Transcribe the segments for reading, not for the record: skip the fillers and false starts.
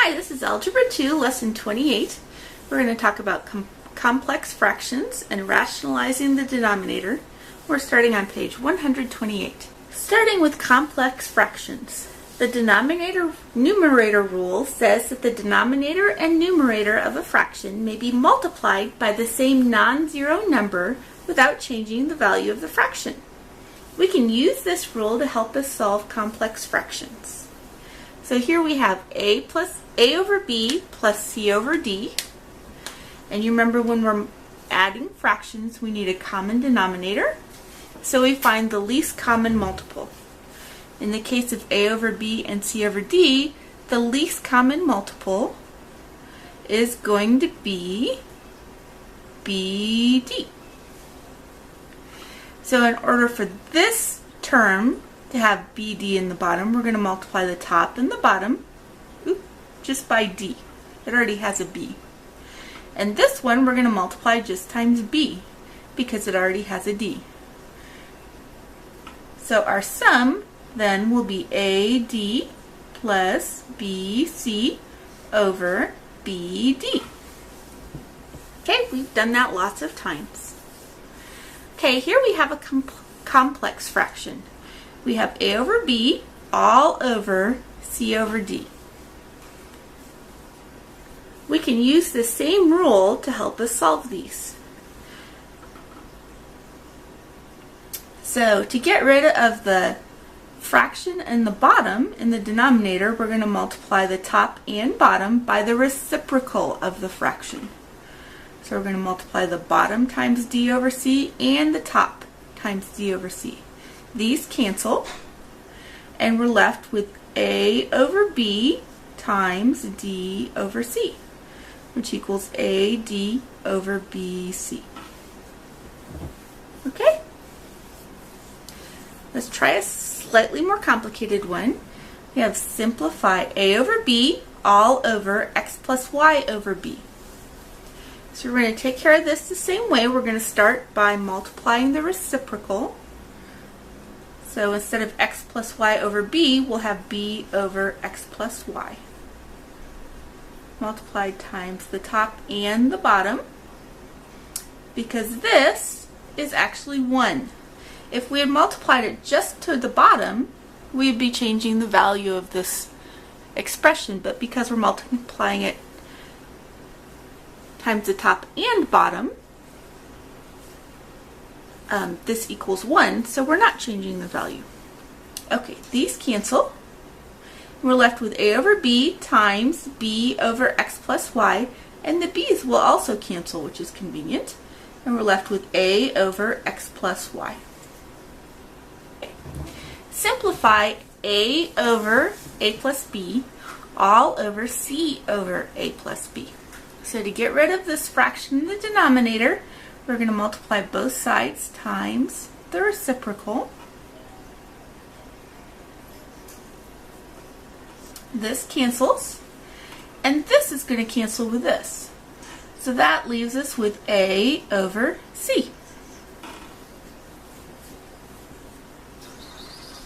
Hi, this is Algebra 2, Lesson 28. We're going to talk about complex fractions and rationalizing the denominator. We're starting on page 128. Starting with complex fractions. The numerator rule says that the denominator and numerator of a fraction may be multiplied by the same non-zero number without changing the value of the fraction. We can use this rule to help us solve complex fractions. So here we have a over b plus c over d. And you remember when we're adding fractions, we need a common denominator. So we find the least common multiple. In the case of a over b and c over d, the least common multiple is going to be bd. So in order for this term to have bd in the bottom, we're going to multiply the top and the bottom just by d. It already has a b. And this one we're going to multiply just times b because it already has a d. So our sum then will be AD plus BC over BD. Okay, we've done that lots of times. Okay, here we have a complex fraction. We have A over B all over C over D. We can use the same rule to help us solve these. So to get rid of the fraction in the bottom, in the denominator, we're going to multiply the top and bottom by the reciprocal of the fraction. So we're going to multiply the bottom times d over c and the top times d over c. These cancel, and we're left with a over b times d over c, which equals AD over BC. Okay? Let's try a slightly more complicated one. We have simplify a over b all over x plus y over b. So we're going to take care of this the same way. We're going to start by multiplying the reciprocal. So instead of x plus y over b, we'll have b over x plus y. Multiplied times the top and the bottom, because this is actually 1. If we had multiplied it just to the bottom, we'd be changing the value of this expression, but because we're multiplying it times the top and bottom, this equals 1, so we're not changing the value. Okay, these cancel. We're left with a over b times b over x plus y, and the b's will also cancel, which is convenient. And we're left with a over x plus y. Simplify a over a plus b all over c over a plus b. So to get rid of this fraction in the denominator, we're going to multiply both sides times the reciprocal. This cancels, and this is going to cancel with this. So that leaves us with a over c.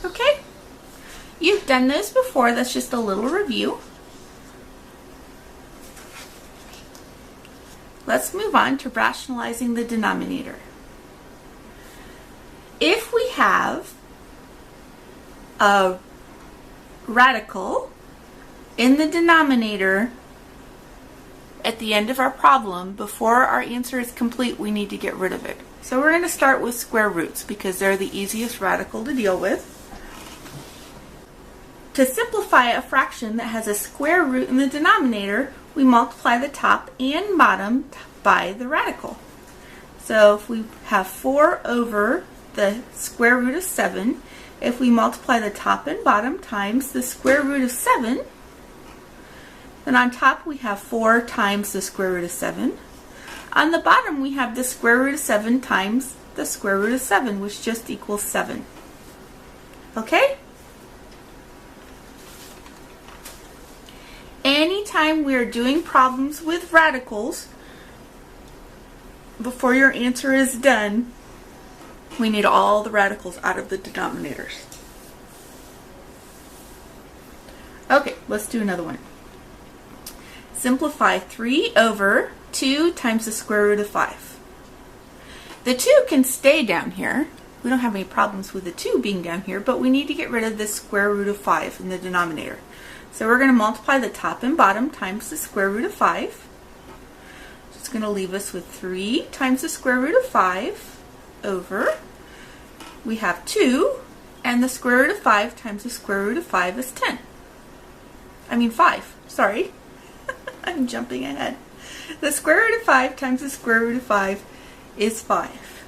Okay? You've done this before, that's just a little review. Let's move on to rationalizing the denominator. If we have a radical in the denominator at the end of our problem, before our answer is complete, we need to get rid of it. So we're going to start with square roots because they're the easiest radical to deal with. To simplify a fraction that has a square root in the denominator, we multiply the top and bottom by the radical. So if we have 4 over the square root of 7, if we multiply the top and bottom times the square root of 7, then on top we have 4 times the square root of 7. On the bottom we have the square root of 7 times the square root of 7, which just equals 7. Okay? Anytime we are doing problems with radicals, before your answer is done, we need all the radicals out of the denominators. Okay, let's do another one. simplify 3 over 2 times the square root of 5. The 2 can stay down here. We don't have any problems with the 2 being down here, but we need to get rid of this square root of 5 in the denominator. So we're going to multiply the top and bottom times the square root of 5. It's going to leave us with 3 times the square root of 5 over, we have 2, and the square root of 5 times the square root of 5 is 10. I mean 5, sorry. I'm jumping ahead. The square root of 5 times the square root of 5 is 5.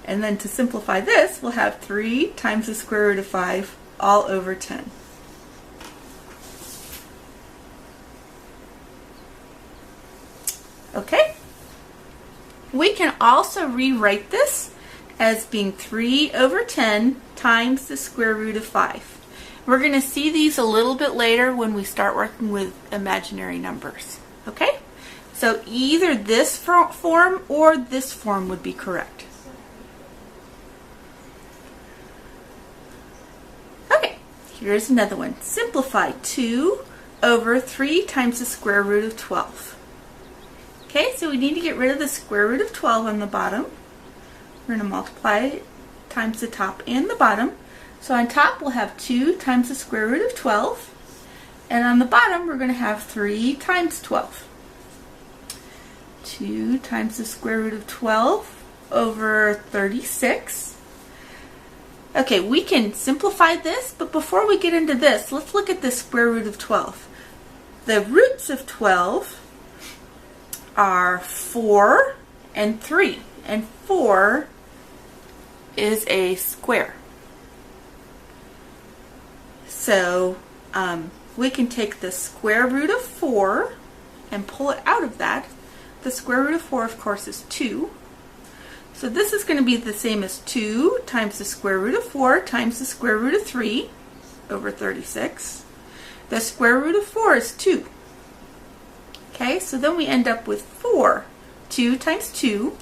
And then to simplify this, we'll have 3 times the square root of 5 all over 10. Okay? We can also rewrite this as being 3 over 10 times the square root of 5. We're going to see these a little bit later when we start working with imaginary numbers. Okay? So either this form or this form would be correct. Okay, here's another one. Simplify 2 over 3 times the square root of 12. Okay, so we need to get rid of the square root of 12 on the bottom. We're going to multiply it times the top and the bottom. So on top we'll have 2 times the square root of 12. And on the bottom we're going to have 3 times 12. 2 times the square root of 12 over 36. Okay, we can simplify this, but before we get into this, let's look at the square root of 12. The roots of 12 are 4 and 3, and 4 is a square. So we can take the square root of 4 and pull it out of that. The square root of 4, of course, is 2. So this is going to be the same as 2 times the square root of 4 times the square root of 3 over 36. The square root of 4 is 2. Okay, so then we end up with 4. 2 times 2.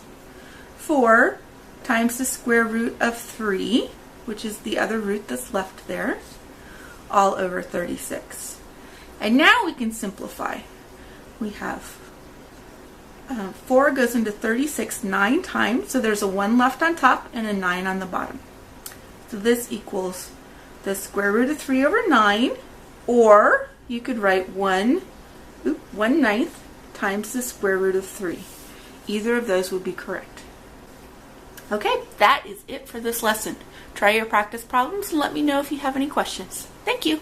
4 times the square root of 3, which is the other root that's left there, all over 36. And now we can simplify. We have 4 goes into 36 9 times, so there's a 1 left on top and a 9 on the bottom. So this equals the square root of 3 over 9, or you could write 1/9 times the square root of 3. Either of those would be correct. Okay, that is it for this lesson. Try your practice problems and let me know if you have any questions. Thank you.